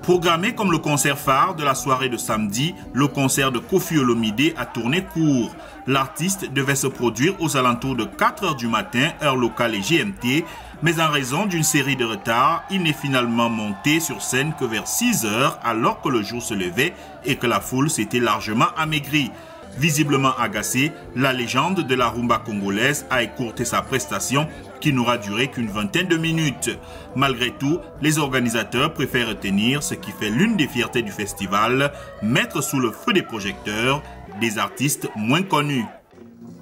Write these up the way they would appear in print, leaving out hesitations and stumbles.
Programmé comme le concert phare de la soirée de samedi, le concert de Koffi Olomidé a tourné court. L'artiste devait se produire aux alentours de 4 h du matin, heure locale et GMT, mais en raison d'une série de retards, il n'est finalement monté sur scène que vers 6 h alors que le jour se levait et que la foule s'était largement amaigrie. Visiblement agacé, la légende de la rumba congolaise a écourté sa prestation qui n'aura duré qu'une vingtaine de minutes. Malgré tout, les organisateurs préfèrent retenir ce qui fait l'une des fiertés du festival, mettre sous le feu des projecteurs des artistes moins connus.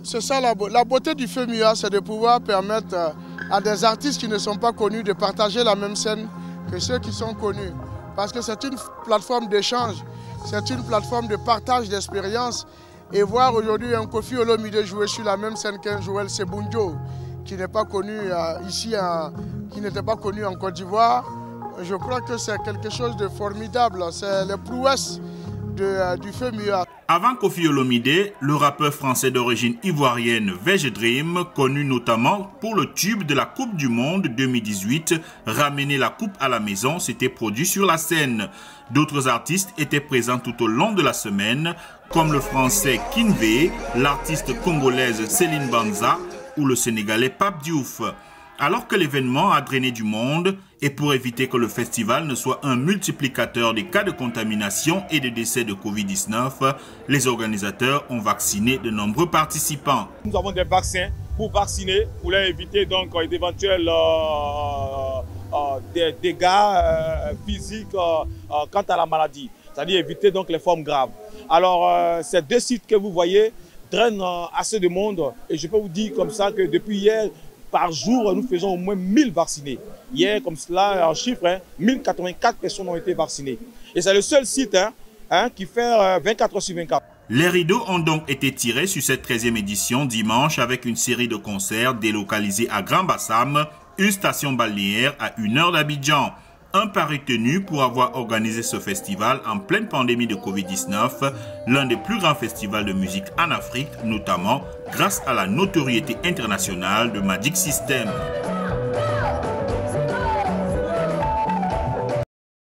C'est ça la beauté du FEMUA, c'est de pouvoir permettre à des artistes qui ne sont pas connus de partager la même scène que ceux qui sont connus. Parce que c'est une plateforme d'échange, c'est une plateforme de partage d'expériences. Et voir aujourd'hui un Koffi Olomidé jouer sur la même scène qu'un Joël Sebundio, qui n'est pas connu ici, qui n'était pas connu en Côte d'Ivoire, je crois que c'est quelque chose de formidable. C'est les prouesses du FEMUA. Avant Koffi Olomidé, le rappeur français d'origine ivoirienne Veg Dream, connu notamment pour le tube de la Coupe du Monde 2018, Ramener la coupe à la maison, s'était produit sur la scène. D'autres artistes étaient présents tout au long de la semaine, comme le français Kinvé, l'artiste congolaise Céline Banza ou le sénégalais Pape Diouf. Alors que l'événement a drainé du monde, et pour éviter que le festival ne soit un multiplicateur des cas de contamination et de décès de Covid-19, les organisateurs ont vacciné de nombreux participants. Nous avons des vaccins pour vacciner, pour éviter donc d'éventuels des dégâts physiques quant à la maladie, c'est-à-dire éviter donc les formes graves. Alors ces deux sites que vous voyez drainent assez de monde et je peux vous dire comme ça que depuis hier, par jour, nous faisons au moins 1000 vaccinés. Hier, comme cela, en chiffre, 1084 personnes ont été vaccinées. Et c'est le seul site qui fait 24 h sur 24. Les rideaux ont donc été tirés sur cette 13e édition dimanche avec une série de concerts délocalisés à Grand Bassam, une station balnéaire à 1 heure d'Abidjan. Un pari tenu pour avoir organisé ce festival en pleine pandémie de Covid-19, l'un des plus grands festivals de musique en Afrique, notamment grâce à la notoriété internationale de Magic System.